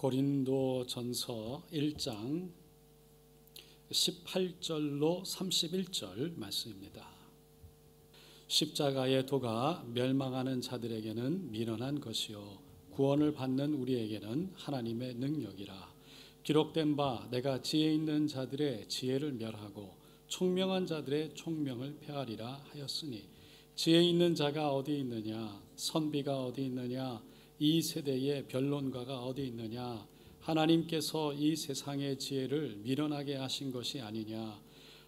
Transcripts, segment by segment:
고린도전서 1장 18절로 31절 말씀입니다. 십자가의 도가 멸망하는 자들에게는 미련한 것이요 구원을 받는 우리에게는 하나님의 능력이라. 기록된 바 내가 지혜 있는 자들의 지혜를 멸하고 총명한 자들의 총명을 폐하리라 하였으니, 지혜 있는 자가 어디 있느냐, 선비가 어디 있느냐, 이 세대의 변론가가 어디 있느냐. 하나님께서 이 세상의 지혜를 미련하게 하신 것이 아니냐.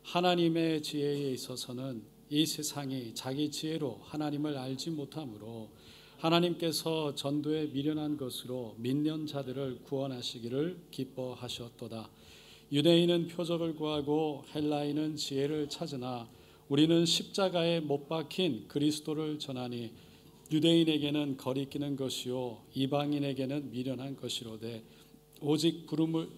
하나님의 지혜에 있어서는 이 세상이 자기 지혜로 하나님을 알지 못하므로 하나님께서 전도에 미련한 것으로 믿는 자들을 구원하시기를 기뻐하셨도다. 유대인은 표적을 구하고 헬라인은 지혜를 찾으나 우리는 십자가에 못 박힌 그리스도를 전하니, 유대인에게는 거리끼는 것이요 이방인에게는 미련한 것이로되 오직 부름을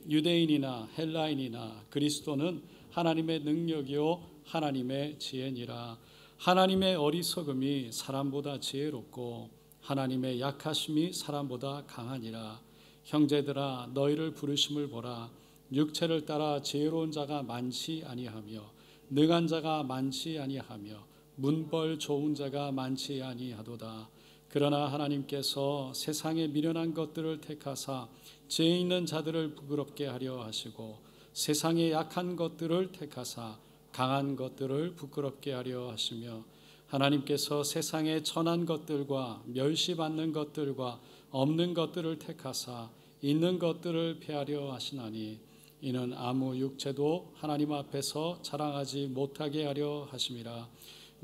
유대인이나 헬라인이나 그리스도는 하나님의 능력이요 하나님의 지혜니라. 하나님의 어리석음이 사람보다 지혜롭고 하나님의 약하심이 사람보다 강하니라. 형제들아, 너희를 부르심을 보라. 육체를 따라 지혜로운 자가 많지 아니하며 능한 자가 많지 아니하며 문벌 좋은 자가 많지 아니하도다. 그러나 하나님께서 세상에 미련한 것들을 택하사 지혜 있는 자들을 부끄럽게 하려 하시고, 세상에 약한 것들을 택하사 강한 것들을 부끄럽게 하려 하시며, 하나님께서 세상에 천한 것들과 멸시받는 것들과 없는 것들을 택하사 있는 것들을 폐하려 하시나니, 이는 아무 육체도 하나님 앞에서 자랑하지 못하게 하려 하심이라.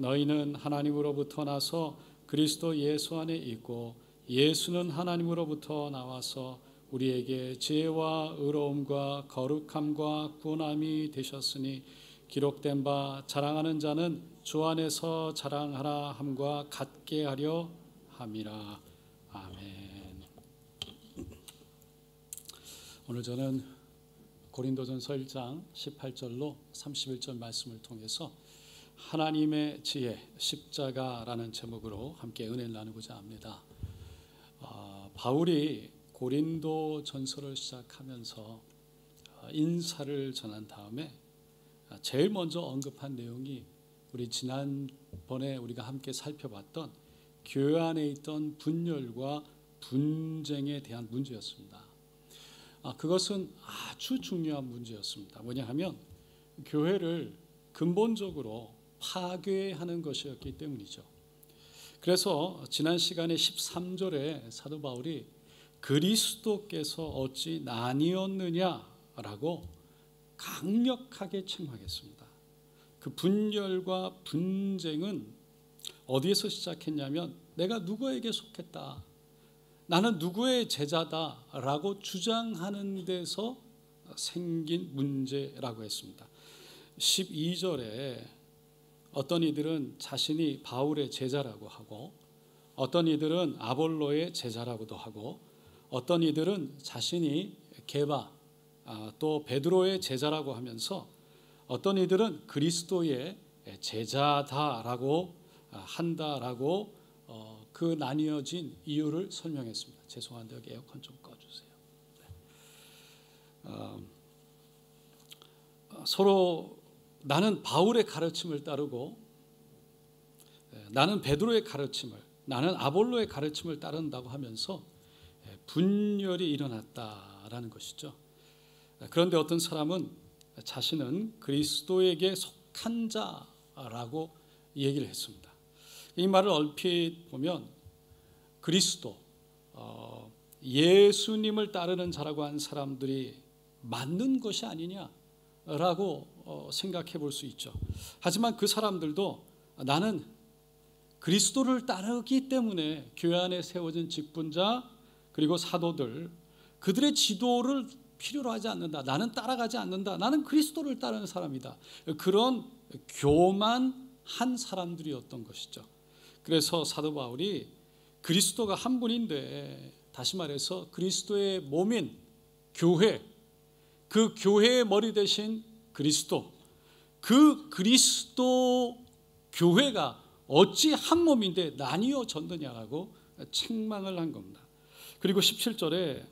너희는 하나님으로부터 나서 그리스도 예수 안에 있고 예수는 하나님으로부터 나와서 우리에게 지혜와 의로움과 거룩함과 구원함이 되셨으니, 기록된 바 자랑하는 자는 주 안에서 자랑하라 함과 같게 하려 함이라. 아멘. 오늘 저는 고린도전서 1장 18절로 31절 말씀을 통해서 하나님의 지혜, 십자가라는 제목으로 함께 은혜를 나누고자 합니다. 바울이 고린도 전서를 시작하면서 인사를 전한 다음에 제일 먼저 언급한 내용이 우리 지난번에 우리가 함께 살펴봤던 교회 안에 있던 분열과 분쟁에 대한 문제였습니다. 그것은 아주 중요한 문제였습니다. 뭐냐 하면 교회를 근본적으로 파괴하는 것이었기 때문이죠. 그래서 지난 시간에 13절에 사도 바울이 그리스도께서 어찌 나뉘었느냐라고 강력하게 책망했습니다. 그 분열과 분쟁은 어디에서 시작했냐면, 내가 누구에게 속했다, 나는 누구의 제자다라고 주장하는 데서 생긴 문제라고 했습니다. 12절에 어떤 이들은 자신이 바울의 제자라고 하고, 어떤 이들은 아볼로의 제자라고도 하고, 어떤 이들은 자신이 게바 또 베드로의 제자라고 하면서, 어떤 이들은 그리스도의 제자다라고 한다라고 그 나뉘어진 이유를 설명했습니다. 죄송한데 여기 에어컨 좀 꺼주세요. 서로 나는 바울의 가르침을 따르고, 나는 베드로의 가르침을, 나는 아볼로의 가르침을 따른다고 하면서 분열이 일어났다라는 것이죠. 그런데 어떤 사람은 자신은 그리스도에게 속한 자라고 얘기를 했습니다. 이 말을 얼핏 보면 그리스도, 예수님을 따르는 자라고 한 사람들이 맞는 것이 아니냐라고 생각해 볼 수 있죠. 하지만 그 사람들도 나는 그리스도를 따르기 때문에 교회 안에 세워진 직분자 그리고 사도들, 그들의 지도를 필요로 하지 않는다, 나는 따라가지 않는다, 나는 그리스도를 따르는 사람이다, 그런 교만한 사람들이었던 것이죠. 그래서 사도 바울이 그리스도가 한 분인데, 다시 말해서 그리스도의 몸인 교회, 그 교회의 머리 대신 그리스도, 그 그리스도 교회가 어찌 한 몸인데 나뉘어졌느냐라고 책망을 한 겁니다. 그리고 17절에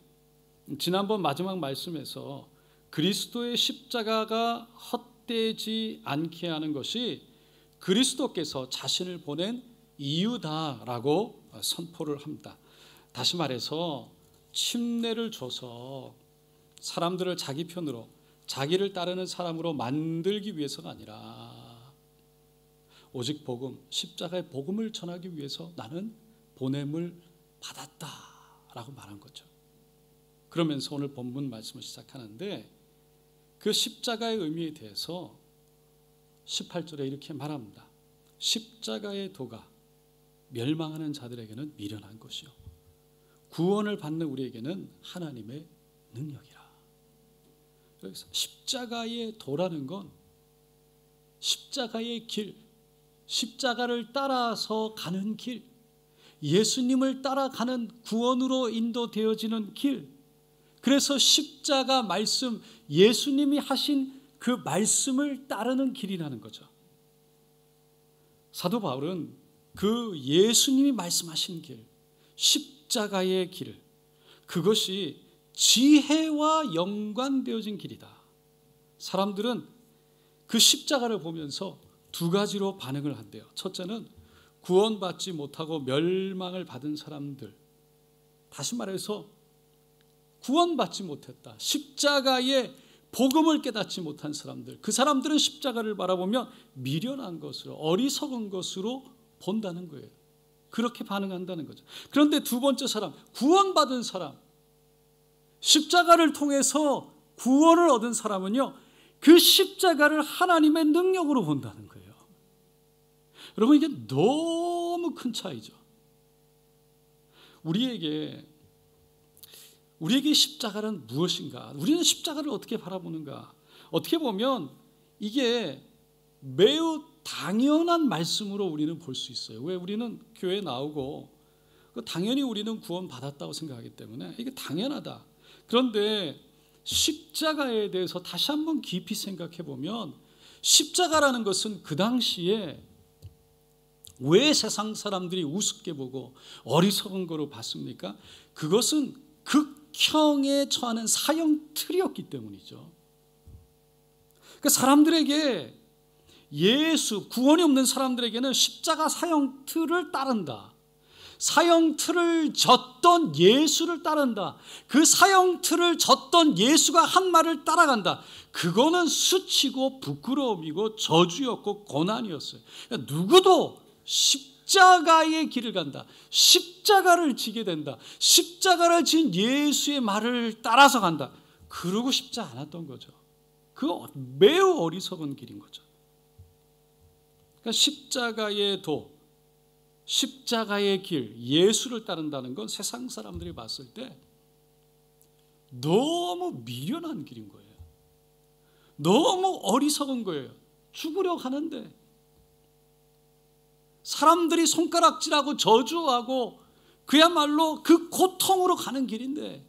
지난번 마지막 말씀에서 그리스도의 십자가가 헛되지 않게 하는 것이 그리스도께서 자신을 보낸 이유다라고 선포를 합니다. 다시 말해서 침례를 줘서 사람들을 자기 편으로, 자기를 따르는 사람으로 만들기 위해서가 아니라 오직 복음, 십자가의 복음을 전하기 위해서 나는 보냄을 받았다라고 말한 거죠. 그러면서 오늘 본문 말씀을 시작하는데 그 십자가의 의미에 대해서 18절에 이렇게 말합니다. 십자가의 도가 멸망하는 자들에게는 미련한 것이요 구원을 받는 우리에게는 하나님의 능력이라. 그래서 십자가의 도라는 건 십자가의 길, 십자가를 따라서 가는 길, 예수님을 따라가는 구원으로 인도되어지는 길, 그래서 십자가 말씀, 예수님이 하신 그 말씀을 따르는 길이라는 거죠. 사도 바울은 그 예수님이 말씀하신 길, 십자가의 길, 그것이 지혜와 연관되어진 길이다. 사람들은 그 십자가를 보면서 두 가지로 반응을 한대요. 첫째는 구원받지 못하고 멸망을 받은 사람들, 다시 말해서 구원받지 못했다, 십자가의 복음을 깨닫지 못한 사람들, 그 사람들은 십자가를 바라보면 미련한 것으로, 어리석은 것으로 본다는 거예요. 그렇게 반응한다는 거죠. 그런데 두 번째 사람, 구원받은 사람, 십자가를 통해서 구원을 얻은 사람은요, 그 십자가를 하나님의 능력으로 본다는 거예요. 여러분, 이게 너무 큰 차이죠. 우리에게 십자가는 무엇인가? 우리는 십자가를 어떻게 바라보는가? 어떻게 보면 이게 매우 당연한 말씀으로 우리는 볼 수 있어요. 왜? 우리는 교회에 나오고 당연히 우리는 구원받았다고 생각하기 때문에 이게 당연하다. 그런데 십자가에 대해서 다시 한번 깊이 생각해 보면 십자가라는 것은 그 당시에 왜 세상 사람들이 우습게 보고 어리석은 거로 봤습니까? 그것은 극형에 처하는 사형 틀이었기 때문이죠. 그러니까 사람들에게, 예수, 구원이 없는 사람들에게는 십자가 사형 틀을 따른다, 사형 틀을 졌던 예수를 따른다, 그 사형 틀을 졌던 예수가 한 말을 따라간다, 그거는 수치고 부끄러움이고 저주였고 고난이었어요. 그러니까 누구도 십자가의 길을 간다, 십자가를 지게 된다, 십자가를 진 예수의 말을 따라서 간다, 그러고 싶지 않았던 거죠. 그거 매우 어리석은 길인 거죠. 그러니까 십자가의 도, 십자가의 길, 예수를 따른다는 건 세상 사람들이 봤을 때 너무 미련한 길인 거예요. 너무 어리석은 거예요. 죽으려 하는데, 사람들이 손가락질하고 저주하고 그야말로 그 고통으로 가는 길인데,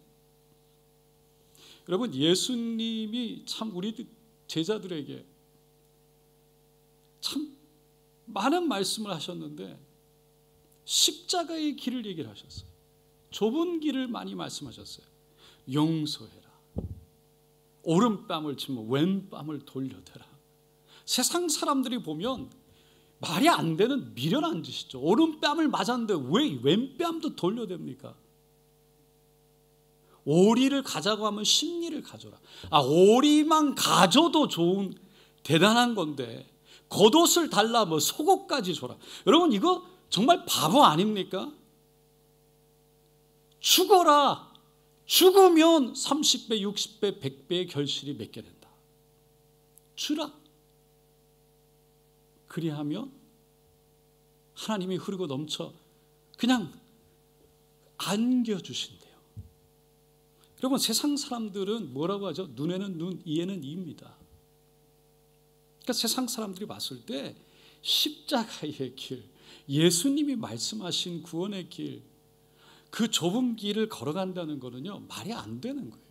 여러분, 예수님이 참 우리 제자들에게 참 많은 말씀을 하셨는데 십자가의 길을 얘기를 하셨어요. 좁은 길을 많이 말씀하셨어요. 용서해라, 오른뺨을 치면 왼뺨을 돌려대라. 세상 사람들이 보면 말이 안 되는 미련한 짓이죠. 오른뺨을 맞았는데 왜 왼뺨도 돌려댑니까? 오리를 가자고 하면 십리를 가져라. 오리만 가져도 좋은 대단한 건데 겉옷을 달라 뭐 속옷까지 줘라. 여러분, 이거 정말 바보 아닙니까? 죽어라. 죽으면 30배, 60배, 100배의 결실이 맺게 된다. 주라. 그리하면 하나님이 흐르고 넘쳐 그냥 안겨주신대요. 여러분, 세상 사람들은 뭐라고 하죠? 눈에는 눈, 이에는 이입니다. 그러니까 세상 사람들이 봤을 때 십자가의 길, 예수님이 말씀하신 구원의 길, 그 좁은 길을 걸어간다는 거는요, 말이 안 되는 거예요.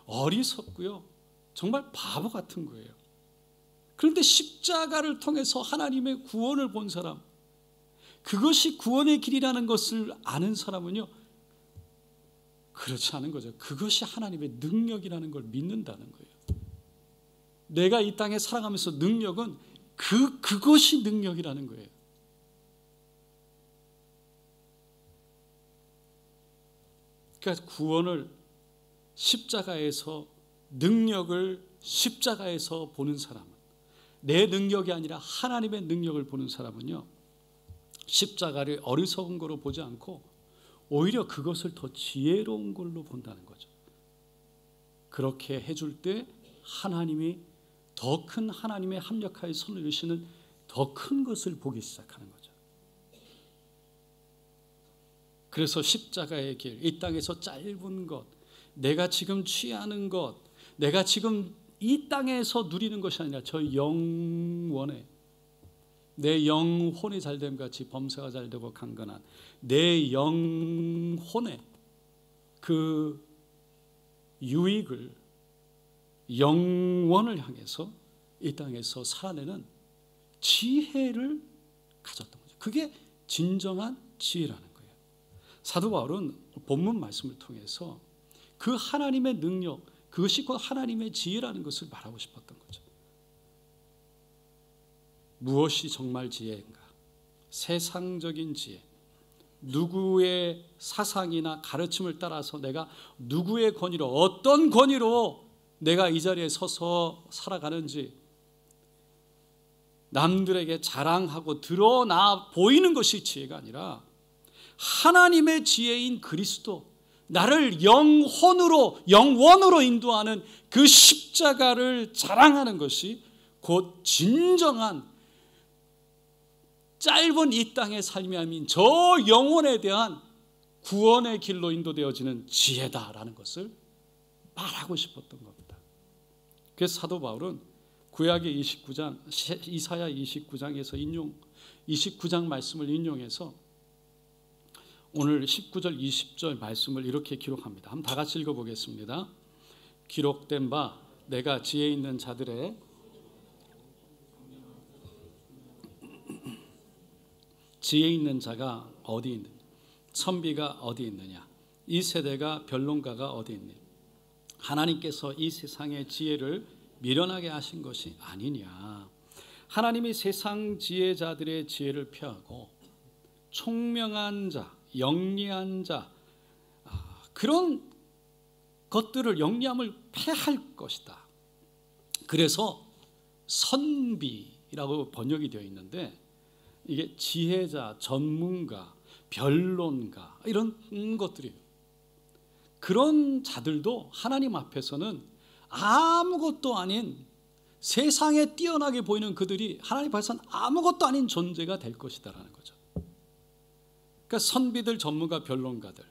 어리석고요, 정말 바보 같은 거예요. 그런데 십자가를 통해서 하나님의 구원을 본 사람, 그것이 구원의 길이라는 것을 아는 사람은요, 그렇지 않은 거죠. 그것이 하나님의 능력이라는 걸 믿는다는 거예요. 내가 이 땅에 살아가면서 능력은 그것이 능력이라는 거예요. 그러니까 구원을 십자가에서, 능력을 십자가에서 보는 사람은, 내 능력이 아니라 하나님의 능력을 보는 사람은요, 십자가를 어리석은 거로 보지 않고 오히려 그것을 더 지혜로운 걸로 본다는 거죠. 그렇게 해줄 때 하나님이 더 큰, 하나님의 합력하에 손을 드시는 더 큰 것을 보기 시작하는 거죠. 그래서 십자가의 길, 이 땅에서 짧은 것, 내가 지금 취하는 것, 내가 지금 이 땅에서 누리는 것이 아니라 저 영원에, 내 영혼이 잘됨 같이 범사가 잘되고 강건한 내 영혼의 그 유익을, 영원을 향해서 이 땅에서 살아내는 지혜를 가졌던 거죠. 그게 진정한 지혜라는 거예요. 사도 바울은 본문 말씀을 통해서 그 하나님의 능력, 그것이 곧 하나님의 지혜라는 것을 말하고 싶었던 거죠. 무엇이 정말 지혜인가? 세상적인 지혜, 누구의 사상이나 가르침을 따라서 내가 누구의 권위로, 어떤 권위로 내가 이 자리에 서서 살아가는지 남들에게 자랑하고 드러나 보이는 것이 지혜가 아니라 하나님의 지혜인 그리스도, 나를 영원으로 인도하는 그 십자가를 자랑하는 것이 곧 진정한 짧은 이 땅의 삶이 아닌 저 영혼에 대한 구원의 길로 인도되어지는 지혜다라는 것을 말하고 싶었던 겁니다. 그래서 사도 바울은 구약의 29장, 이사야 29장에서 29장 말씀을 인용해서 오늘 19절 20절 말씀을 이렇게 기록합니다. 한번 다 같이 읽어보겠습니다. 기록된 바 내가 지혜 있는 자들의 지혜 있는 자가 어디 있느냐, 선비가 어디 있느냐, 이 세대가 변론가가 어디 있느냐. 하나님께서 이 세상의 지혜를 미련하게 하신 것이 아니냐. 하나님이 세상 지혜자들의 지혜를 폐하고 총명한 자, 영리한 자, 그런 것들을, 영리함을 폐할 것이다. 그래서 선비라고 번역이 되어 있는데 이게 지혜자, 전문가, 변론가 이런 것들이에요. 그런 자들도 하나님 앞에서는 아무것도 아닌, 세상에 뛰어나게 보이는 그들이 하나님 앞에서는 아무것도 아닌 존재가 될 것이다라는 거죠. 그러니까 선비들, 전문가, 변론가들,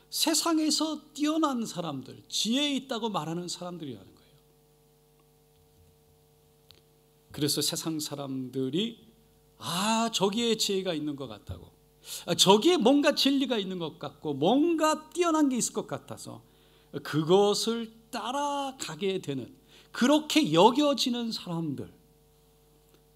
세상에서 뛰어난 사람들, 지혜 있다고 말하는 사람들이라는 거예요. 그래서 세상 사람들이 저기에 지혜가 있는 것 같다고, 저기에 뭔가 진리가 있는 것 같고 뭔가 뛰어난 게 있을 것 같아서 그것을 따라가게 되는, 그렇게 여겨지는 사람들,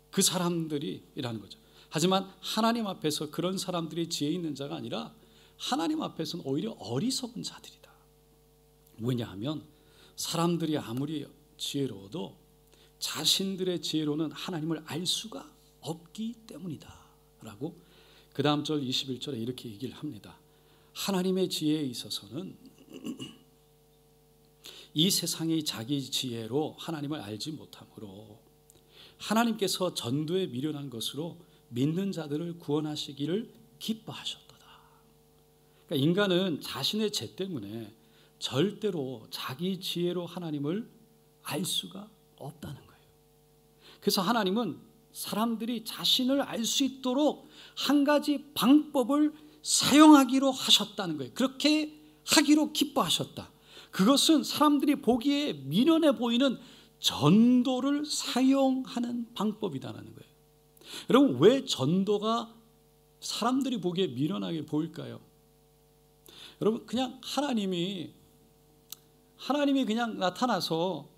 그 사람들이라는 거죠. 하지만 하나님 앞에서 그런 사람들이 지혜 있는 자가 아니라 하나님 앞에서는 오히려 어리석은 자들이다. 왜냐하면 사람들이 아무리 지혜로워도 자신들의 지혜로는 하나님을 알 수가 없기 때문이다 라고 그 다음 절 21절에 이렇게 얘기를 합니다. 하나님의 지혜에 있어서는 이 세상이 자기 지혜로 하나님을 알지 못하므로 하나님께서 전도에 미련한 것으로 믿는 자들을 구원하시기를 기뻐하셨도다. 그러니까 인간은 자신의 죄 때문에 절대로 자기 지혜로 하나님을 알 수가 없다는 거예요. 그래서 하나님은 사람들이 자신을 알 수 있도록 한 가지 방법을 사용하기로 하셨다는 거예요. 그렇게 하기로 기뻐하셨다. 그것은 사람들이 보기에 미련해 보이는 전도를 사용하는 방법이다라는 거예요. 여러분, 왜 전도가 사람들이 보기에 미련하게 보일까요? 여러분, 그냥 하나님이 그냥 나타나서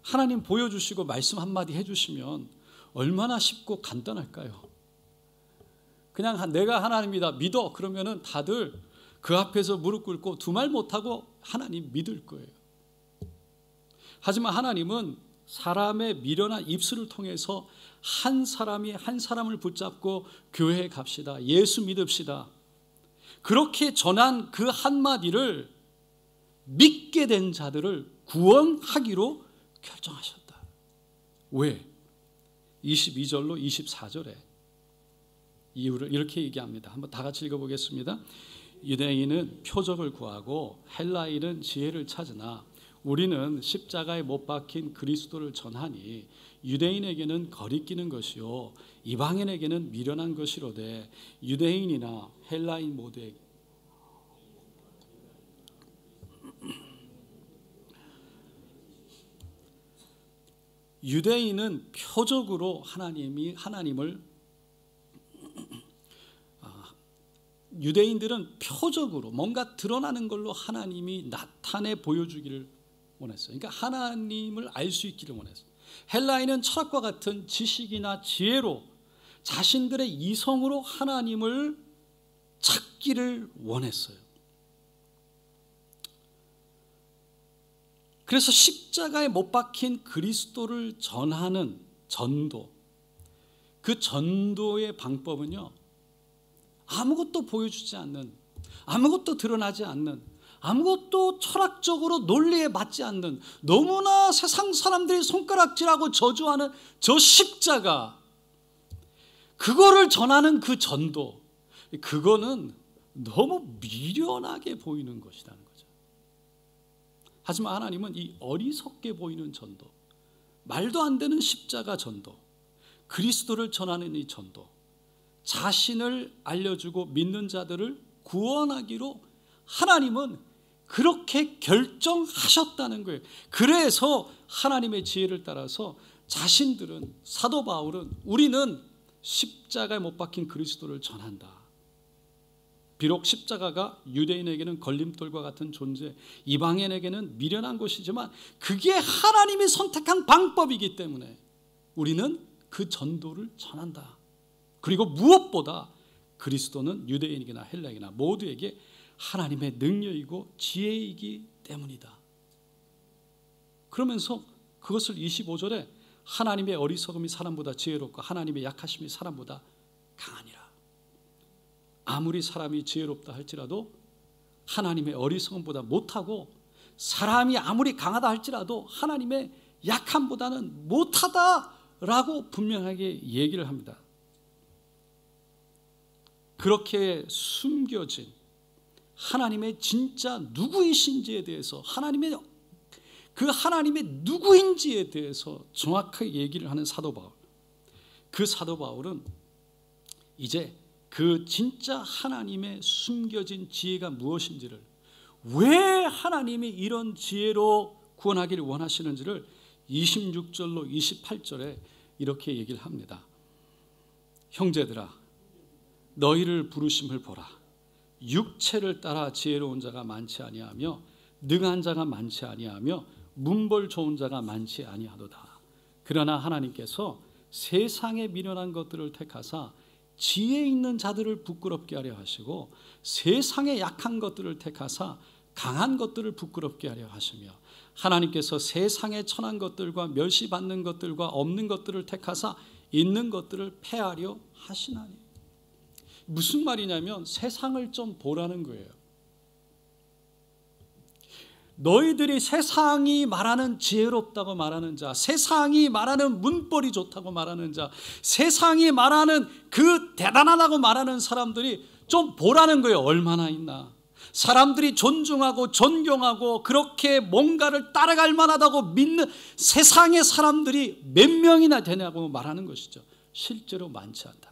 하나님 보여주시고 말씀 한마디 해주시면 얼마나 쉽고 간단할까요? 그냥 내가 하나님이다 믿어 그러면은 다들 그 앞에서 무릎 꿇고 두 말 못하고 하나님 믿을 거예요. 하지만 하나님은 사람의 미련한 입술을 통해서 한 사람이 한 사람을 붙잡고 교회에 갑시다, 예수 믿읍시다, 그렇게 전한 그 한마디를 믿게 된 자들을 구원하기로 결정하셨다. 왜? 22절로 24절에 이유를 이렇게 얘기합니다. 한번 다 같이 읽어보겠습니다. 유대인은 표적을 구하고 헬라인은 지혜를 찾으나 우리는 십자가에 못 박힌 그리스도를 전하니 유대인에게는 거리끼는 것이요 이방인에게는 미련한 것이로되 유대인이나 헬라인 모두에게 유대인은 표적으로 유대인들은 표적으로 뭔가 드러나는 걸로 하나님이 나타내 보여주기를 원했어요. 그러니까 하나님을 알 수 있기를 원했어요. 헬라인은 철학과 같은 지식이나 지혜로 자신들의 이성으로 하나님을 찾기를 원했어요. 그래서 십자가에 못 박힌 그리스도를 전하는 전도, 그 전도의 방법은요, 아무것도 보여주지 않는, 아무것도 드러나지 않는, 아무것도 철학적으로 논리에 맞지 않는, 너무나 세상 사람들이 손가락질하고 저주하는 저 십자가, 그거를 전하는 그 전도, 그거는 너무 미련하게 보이는 것이라는 거죠. 하지만 하나님은 이 어리석게 보이는 전도, 말도 안 되는 십자가 전도, 그리스도를 전하는 이 전도, 자신을 알려주고 믿는 자들을 구원하기로 하나님은 그렇게 결정하셨다는 거예요. 그래서 하나님의 지혜를 따라서 자신들은, 사도 바울은 우리는 십자가에 못 박힌 그리스도를 전한다. 비록 십자가가 유대인에게는 걸림돌과 같은 존재, 이방인에게는 미련한 것이지만 그게 하나님이 선택한 방법이기 때문에 우리는 그 전도를 전한다. 그리고 무엇보다 그리스도는 유대인이나 헬라인이나 모두에게 하나님의 능력이고 지혜이기 때문이다. 그러면서 그것을 25절에 하나님의 어리석음이 사람보다 지혜롭고 하나님의 약하심이 사람보다 강하니라. 아무리 사람이 지혜롭다 할지라도 하나님의 어리석음보다 못하고, 사람이 아무리 강하다 할지라도 하나님의 약함보다는 못하다라고 분명하게 얘기를 합니다. 그렇게 숨겨진 하나님의 진짜 누구이신지에 대해서, 하나님의 누구인지에 대해서 정확하게 얘기를 하는 사도 바울. 그 사도 바울은 이제 그 진짜 하나님의 숨겨진 지혜가 무엇인지를, 왜 하나님이 이런 지혜로 구원하기를 원하시는지를 26절로 28절에 이렇게 얘기를 합니다. 형제들아, 너희를 부르심을 보라. 육체를 따라 지혜로운 자가 많지 아니하며 능한 자가 많지 아니하며 문벌 좋은 자가 많지 아니하도다. 그러나 하나님께서 세상에 미련한 것들을 택하사 지혜 있는 자들을 부끄럽게 하려 하시고 세상에 약한 것들을 택하사 강한 것들을 부끄럽게 하려 하시며 하나님께서 세상에 천한 것들과 멸시받는 것들과 없는 것들을 택하사 있는 것들을 폐하려 하시나니. 무슨 말이냐면 세상을 좀 보라는 거예요. 너희들이 세상이 말하는 지혜롭다고 말하는 자, 세상이 말하는 문벌이 좋다고 말하는 자, 세상이 말하는 그 대단하다고 말하는 사람들이 좀 보라는 거예요. 얼마나 있나. 사람들이 존중하고 존경하고 그렇게 뭔가를 따라갈 만하다고 믿는 세상의 사람들이 몇 명이나 되냐고 말하는 것이죠. 실제로 많지 않다.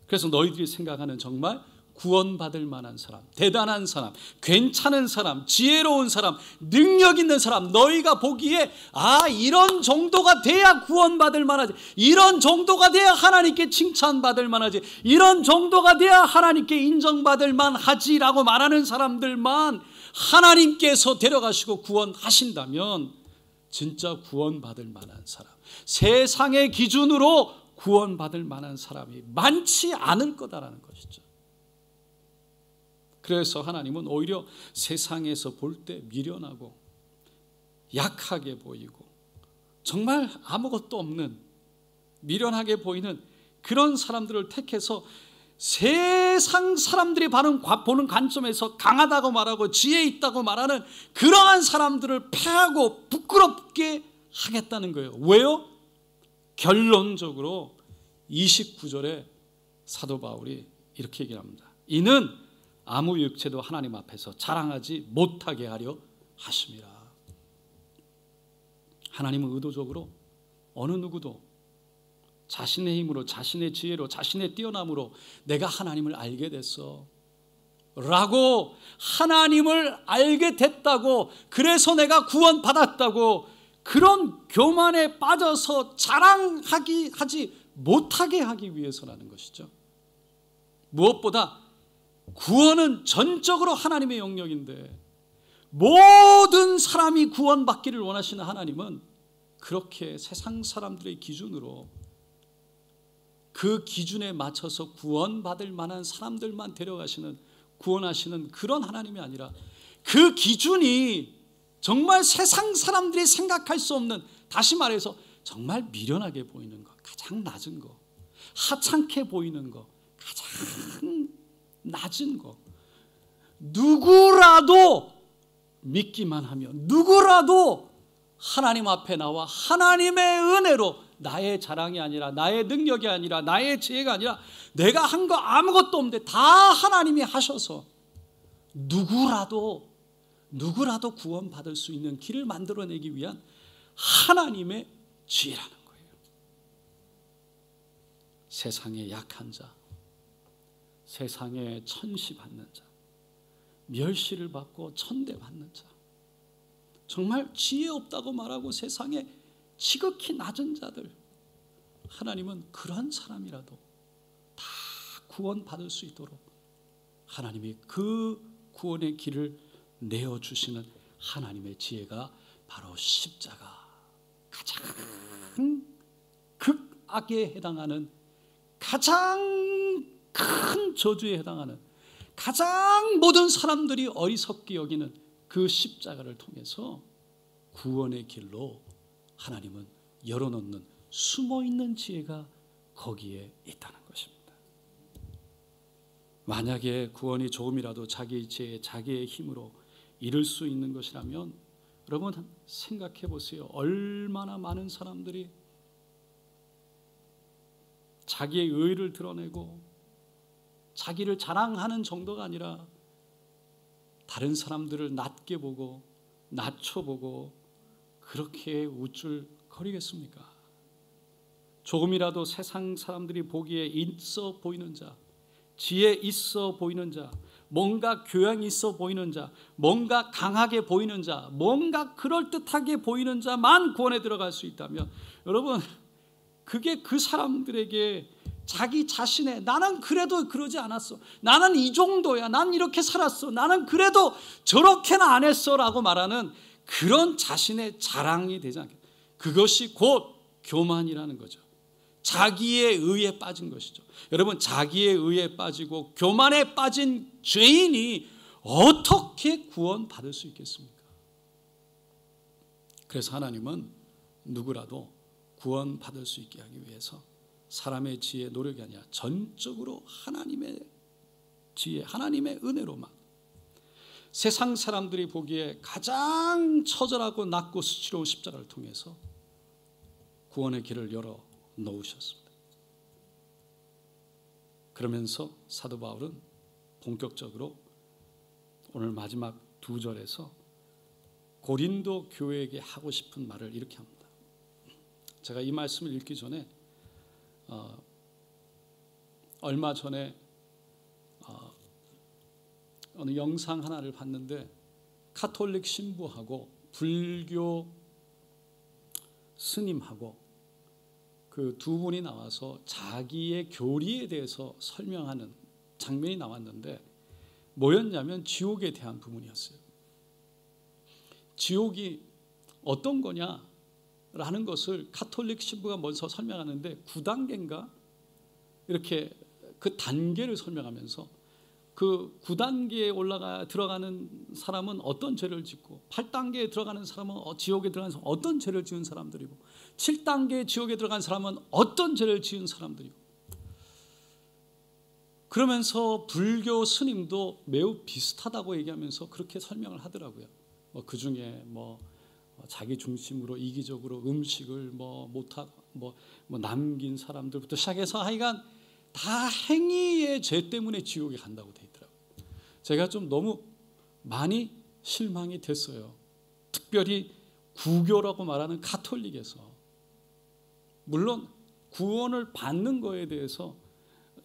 그래서 너희들이 생각하는 정말 구원받을 만한 사람, 대단한 사람, 괜찮은 사람, 지혜로운 사람, 능력 있는 사람, 너희가 보기에 이런 정도가 돼야 구원받을 만하지, 이런 정도가 돼야 하나님께 칭찬받을 만하지, 이런 정도가 돼야 하나님께 인정받을 만하지라고 말하는 사람들만 하나님께서 데려가시고 구원하신다면 진짜 구원받을 만한 사람, 세상의 기준으로 구원받을 만한 사람이 많지 않을 거다라는 것이죠. 그래서 하나님은 오히려 세상에서 볼 때 미련하고 약하게 보이고 정말 아무것도 없는 미련하게 보이는 그런 사람들을 택해서 세상 사람들이 보는 관점에서 강하다고 말하고 지혜 있다고 말하는 그러한 사람들을 패하고 부끄럽게 하겠다는 거예요. 왜요? 결론적으로 29절에 사도 바울이 이렇게 얘기를 합니다. 이는 아무 육체도 하나님 앞에서 자랑하지 못하게 하려 하심이라. 하나님은 의도적으로 어느 누구도 자신의 힘으로, 자신의 지혜로, 자신의 뛰어남으로 내가 하나님을 알게 됐어 라고, 하나님을 알게 됐다고, 그래서 내가 구원받았다고 그런 교만에 빠져서 하지 못하게 하기 위해서라는 것이죠. 무엇보다 구원은 전적으로 하나님의 영역인데, 모든 사람이 구원받기를 원하시는 하나님은 그렇게 세상 사람들의 기준으로 그 기준에 맞춰서 구원받을 만한 사람들만 데려가시는, 구원하시는 그런 하나님이 아니라, 그 기준이 정말 세상 사람들이 생각할 수 없는, 다시 말해서 정말 미련하게 보이는 것, 가장 낮은 것, 하찮게 보이는 것, 가장 낮은 것, 누구라도 믿기만 하면, 누구라도 하나님 앞에 나와 하나님의 은혜로, 나의 자랑이 아니라, 나의 능력이 아니라, 나의 지혜가 아니라, 내가 한 거 아무것도 없는데 다 하나님이 하셔서 누구라도 구원받을 수 있는 길을 만들어내기 위한 하나님의 지혜라는 거예요. 세상에 약한 자, 세상에 천시받는 자, 멸시를 받고 천대받는 자, 정말 지혜 없다고 말하고 세상에 지극히 낮은 자들, 하나님은 그런 사람이라도 다 구원받을 수 있도록 하나님이 그 구원의 길을 내어주시는 하나님의 지혜가 바로 십자가, 가장 극악에 해당하는, 가장 큰 저주에 해당하는, 가장 모든 사람들이 어리석게 여기는 그 십자가를 통해서 구원의 길로 하나님은 열어놓는, 숨어있는 지혜가 거기에 있다는 것입니다. 만약에 구원이 조금이라도 자기의 지혜, 자기의 힘으로 이룰 수 있는 것이라면, 여러분 생각해 보세요. 얼마나 많은 사람들이 자기의 의의를 드러내고 자기를 자랑하는 정도가 아니라 다른 사람들을 낮게 보고 낮춰보고 그렇게 우쭐거리겠습니까? 조금이라도 세상 사람들이 보기에 있어 보이는 자, 지혜 있어 보이는 자, 뭔가 교양이 있어 보이는 자, 뭔가 강하게 보이는 자, 뭔가 그럴듯하게 보이는 자만 구원에 들어갈 수 있다면, 여러분 그게 그 사람들에게 자기 자신의, 나는 그래도 그러지 않았어, 나는 이 정도야, 난 이렇게 살았어, 나는 그래도 저렇게는 안 했어 라고 말하는 그런 자신의 자랑이 되지 않겠다. 그것이 곧 교만이라는 거죠. 자기의 의에 빠진 것이죠. 여러분, 자기의 의에 빠지고 교만에 빠진 죄인이 어떻게 구원받을 수 있겠습니까? 그래서 하나님은 누구라도 구원받을 수 있게 하기 위해서 사람의 지혜, 노력이 아니라 전적으로 하나님의 지혜, 하나님의 은혜로만, 세상 사람들이 보기에 가장 처절하고 낮고 수치로운 십자가를 통해서 구원의 길을 열어 놓으셨습니다. 그러면서 사도 바울은 본격적으로 오늘 마지막 2절에서 고린도 교회에게 하고 싶은 말을 이렇게 합니다. 제가 이 말씀을 읽기 전에 얼마 전에 어느 영상 하나를 봤는데, 카톨릭 신부하고 불교 스님하고 그 두 분이 나와서 자기의 교리에 대해서 설명하는 장면이 나왔는데, 뭐였냐면 지옥에 대한 부분이었어요. 지옥이 어떤 거냐라는 것을 카톨릭 신부가 먼저 설명하는데 9단계인가 이렇게 그 단계를 설명하면서 그 9단계에 들어가는 사람은 어떤 죄를 짓고 8단계에 들어가는 사람은 지옥에 들어가는 사람은 어떤 죄를 지은 사람들이고 7단계 지옥에 들어간 사람은 어떤 죄를 지은 사람들이고 그러면서 불교 스님도 매우 비슷하다고 얘기하면서 그렇게 설명을 하더라고요. 그 중에 자기 중심으로 이기적으로 음식을 남긴 사람들부터 시작해서 하여간 다 행위의 죄 때문에 지옥에 간다고 돼 있더라고요. 제가 좀 너무 많이 실망이 됐어요. 특별히 구교라고 말하는 가톨릭에서. 물론 구원을 받는 거에 대해서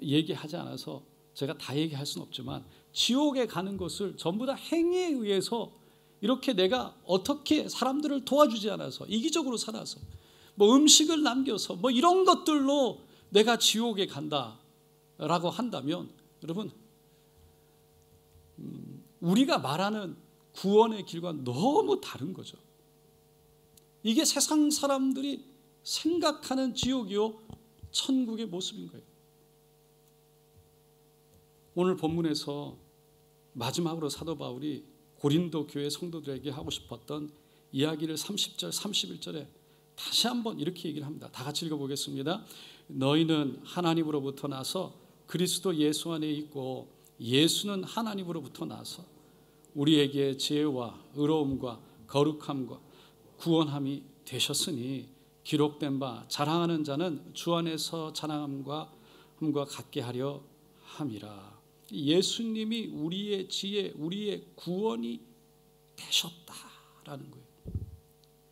얘기하지 않아서 제가 다 얘기할 수는 없지만 지옥에 가는 것을 전부 다 행위에 의해서 이렇게 내가 어떻게 사람들을 도와주지 않아서 이기적으로 살아서 음식을 남겨서 이런 것들로 내가 지옥에 간다라고 한다면 여러분 우리가 말하는 구원의 길과 너무 다른 거죠. 이게 세상 사람들이 생각하는 지옥이요 천국의 모습인 거예요. 오늘 본문에서 마지막으로 사도 바울이 고린도 교회 성도들에게 하고 싶었던 이야기를 30절 31절에 다시 한번 이렇게 얘기를 합니다. 다 같이 읽어보겠습니다. 너희는 하나님으로부터 나서 그리스도 예수 안에 있고 예수는 하나님으로부터 나서 우리에게 지혜와 의로움과 거룩함과 구원함이 되셨으니 기록된 바 자랑하는 자는 주 안에서 자랑함과 같게 하려 함이라. 예수님이 우리의 지혜, 우리의 구원이 되셨다라는 거예요.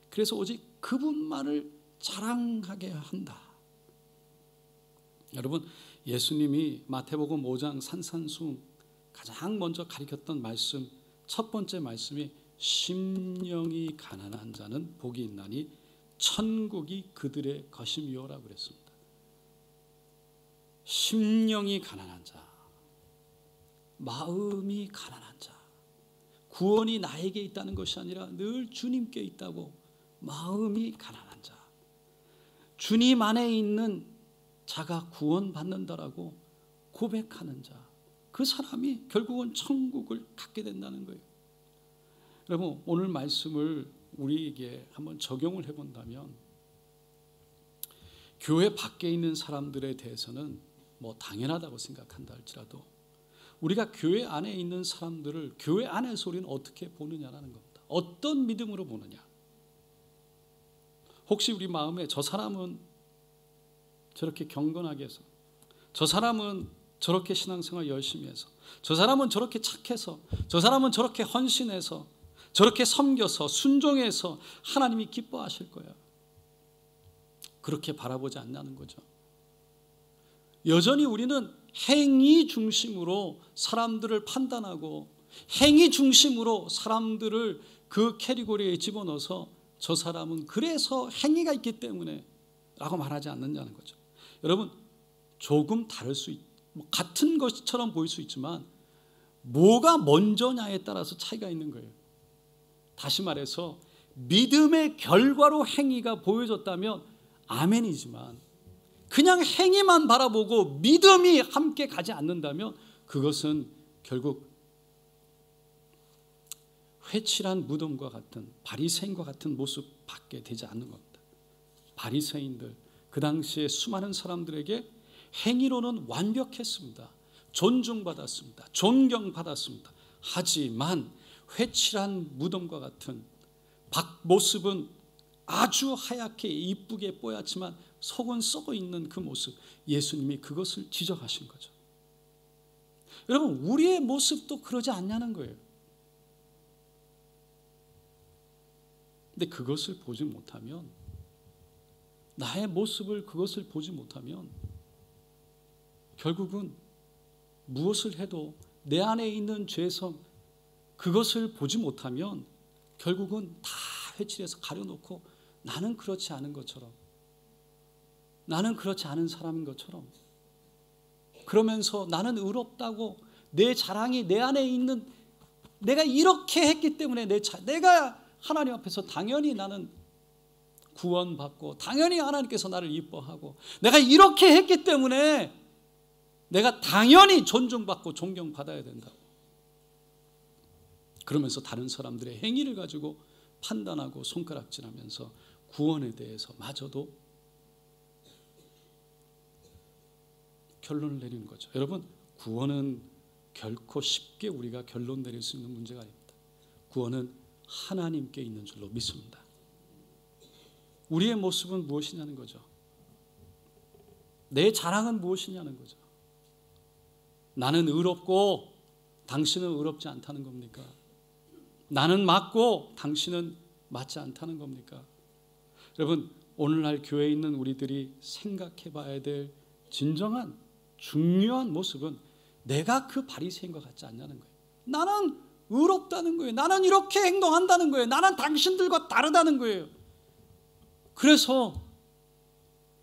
그래서 오직 그분만을 자랑하게 한다. 여러분, 예수님이 마태복음 5장 산산수훈 가장 먼저 가르쳤던 말씀, 첫 번째 말씀이 심령이 가난한 자는 복이 있나니 천국이 그들의 것임이요라고 그랬습니다. 심령이 가난한 자, 마음이 가난한 자, 구원이 나에게 있다는 것이 아니라 늘 주님께 있다고 마음이 가난한 자, 주님 안에 있는 자가 구원받는다라고 고백하는 자, 그 사람이 결국은 천국을 갖게 된다는 거예요. 여러분, 오늘 말씀을 우리에게 한번 적용을 해본다면 교회 밖에 있는 사람들에 대해서는 당연하다고 생각한다 할지라도 우리가 교회 안에 있는 사람들을 교회 안에서 우리는 어떻게 보느냐라는 겁니다. 어떤 믿음으로 보느냐. 혹시 우리 마음에 저 사람은 저렇게 경건하게 해서, 저 사람은 저렇게 신앙생활 열심히 해서, 저 사람은 저렇게 착해서, 저 사람은 저렇게 헌신해서, 저렇게 섬겨서 순종해서 하나님이 기뻐하실 거야, 그렇게 바라보지 않냐는 거죠. 여전히 우리는 행위 중심으로 사람들을 판단하고 행위 중심으로 사람들을 그 캐리고리에 집어넣어서 저 사람은 그래서 행위가 있기 때문에 라고 말하지 않느냐는 거죠. 여러분, 조금 다를 같은 것처럼 보일 수 있지만 뭐가 먼저냐에 따라서 차이가 있는 거예요. 다시 말해서 믿음의 결과로 행위가 보여졌다면 아멘이지만 그냥 행위만 바라보고 믿음이 함께 가지 않는다면 그것은 결국 회칠한 무덤과 같은 바리새인과 같은 모습밖에 되지 않는 겁니다. 바리새인들, 그 당시에 수많은 사람들에게 행위로는 완벽했습니다. 존중받았습니다. 존경받았습니다. 하지만 회칠한 무덤과 같은 모습은 아주 하얗게 이쁘게 뽀얗지만 속은 썩어 있는 그 모습, 예수님이 그것을 지적하신 거죠. 여러분, 우리의 모습도 그러지 않냐는 거예요. 근데 그것을 보지 못하면, 나의 모습을 그것을 보지 못하면 결국은 무엇을 해도 내 안에 있는 죄성, 그것을 보지 못하면 결국은 다 회칠해서 가려놓고 나는 그렇지 않은 것처럼, 나는 그렇지 않은 사람인 것처럼, 그러면서 나는 의롭다고 내 자랑이 내 안에 있는, 내가 이렇게 했기 때문에 내가 하나님 앞에서 당연히 나는 구원받고 당연히 하나님께서 나를 이뻐하고 내가 이렇게 했기 때문에 내가 당연히 존중받고 존경받아야 된다고. 그러면서 다른 사람들의 행위를 가지고 판단하고 손가락질하면서 구원에 대해서 마저도 결론을 내리는 거죠. 여러분, 구원은 결코 쉽게 우리가 결론 내릴 수 있는 문제가 아닙니다. 구원은 하나님께 있는 줄로 믿습니다. 우리의 모습은 무엇이냐는 거죠. 내 자랑은 무엇이냐는 거죠. 나는 의롭고 당신은 의롭지 않다는 겁니까? 나는 맞고 당신은 맞지 않다는 겁니까? 여러분, 오늘날 교회에 있는 우리들이 생각해 봐야 될 진정한 중요한 모습은 내가 그 바리새인과 같지 않냐는 거예요. 나는 의롭다는 거예요. 나는 이렇게 행동한다는 거예요. 나는 당신들과 다르다는 거예요. 그래서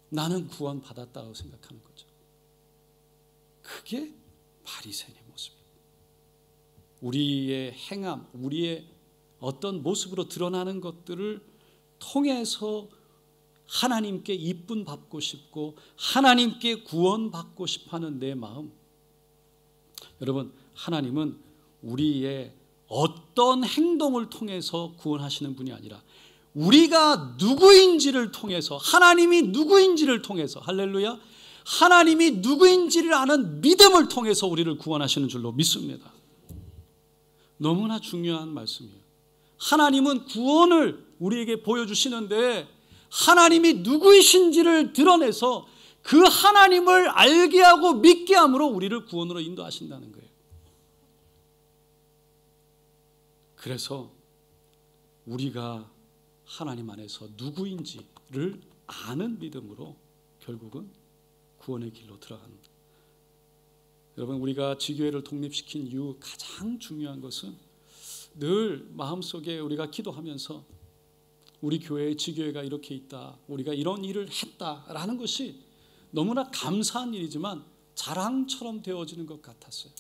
나는 구원받았다고 생각하는 거죠. 그게 바리새인의 모습입니다. 우리의 행함, 우리의 어떤 모습으로 드러나는 것들을 통해서 하나님께 이쁨 받고 싶고 하나님께 구원받고 싶어하는 내 마음. 여러분, 하나님은 우리의 어떤 행동을 통해서 구원하시는 분이 아니라 우리가 누구인지를 통해서, 하나님이 누구인지를 통해서, 할렐루야, 하나님이 누구인지를 아는 믿음을 통해서 우리를 구원하시는 줄로 믿습니다. 너무나 중요한 말씀이에요. 하나님은 구원을 우리에게 보여주시는데 하나님이 누구이신지를 드러내서 그 하나님을 알게 하고 믿게 함으로 우리를 구원으로 인도하신다는 거예요. 그래서 우리가 하나님 안에서 누구인지를 아는 믿음으로 결국은 구원의 길로 들어갑니다. 여러분, 우리가 지교회를 독립시킨 이유 가장 중요한 것은 늘 마음속에 우리가 기도하면서 우리 교회의 지교회가 이렇게 있다, 우리가 이런 일을 했다라는 것이 너무나 감사한 일이지만 자랑처럼 되어지는 것 같았어요.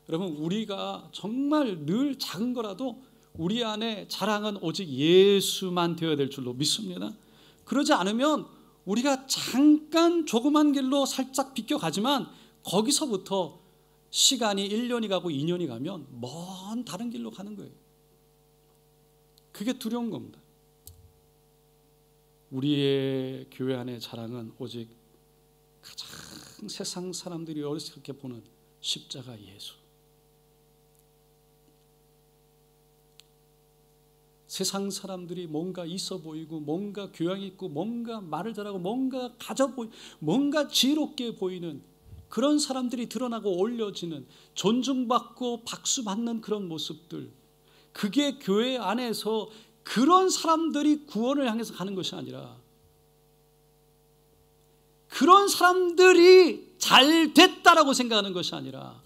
여러분, 우리가 정말 늘 작은 거라도 우리 안에 자랑은 오직 예수만 되어야 될 줄로 믿습니다. 그러지 않으면 우리가 잠깐 조그만 길로 살짝 비껴가지만 거기서부터 시간이 1년이 가고 2년이 가면 먼 다른 길로 가는 거예요. 그게 두려운 겁니다. 우리의 교회 안의 자랑은 오직 가장 세상 사람들이 어리석게 보는 십자가 예수. 세상 사람들이 뭔가 있어 보이고 뭔가 교양 있고 뭔가 말을 잘하고 뭔가 가져 보이, 뭔가 지혜롭게 보이는 그런 사람들이 드러나고 올려지는, 존중받고 박수받는 그런 모습들, 그게 교회 안에서 그런 사람들이 구원을 향해서 가는 것이 아니라 그런 사람들이 잘 됐다라고 생각하는 것이 아니라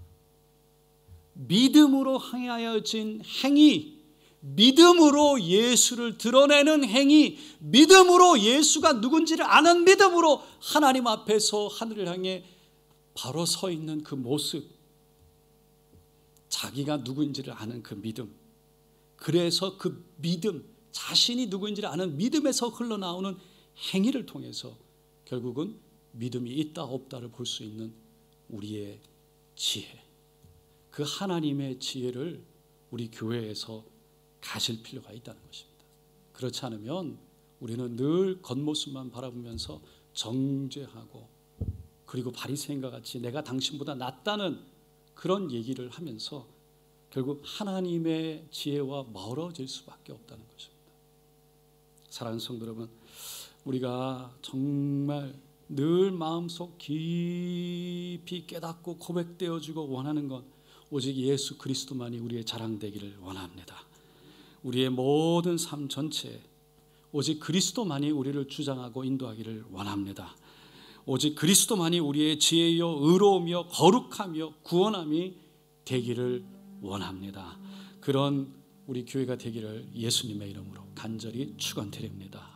믿음으로 향하여진 행위, 믿음으로 예수를 드러내는 행위, 믿음으로 예수가 누군지를 아는 믿음으로 하나님 앞에서 하늘을 향해 바로 서 있는 그 모습, 자기가 누구인지를 아는 그 믿음, 그래서 그 믿음, 자신이 누구인지를 아는 믿음에서 흘러나오는 행위를 통해서 결국은 믿음이 있다 없다를 볼 수 있는 우리의 지혜, 그 하나님의 지혜를 우리 교회에서 가질 필요가 있다는 것입니다. 그렇지 않으면 우리는 늘 겉모습만 바라보면서 정죄하고, 그리고 바리새인과 같이 내가 당신보다 낫다는 그런 얘기를 하면서 결국 하나님의 지혜와 멀어질 수밖에 없다는 것입니다. 사랑하는 성도 여러분, 우리가 정말 늘 마음속 깊이 깨닫고 고백되어지고 원하는 건 오직 예수 그리스도만이 우리의 자랑되기를 원합니다. 우리의 모든 삶 전체에 오직 그리스도만이 우리를 주장하고 인도하기를 원합니다. 오직 그리스도만이 우리의 지혜요 의로우며 거룩하며 구원함이 되기를 원합니다. 그런 우리 교회가 되기를 예수님의 이름으로 간절히 축원드립니다.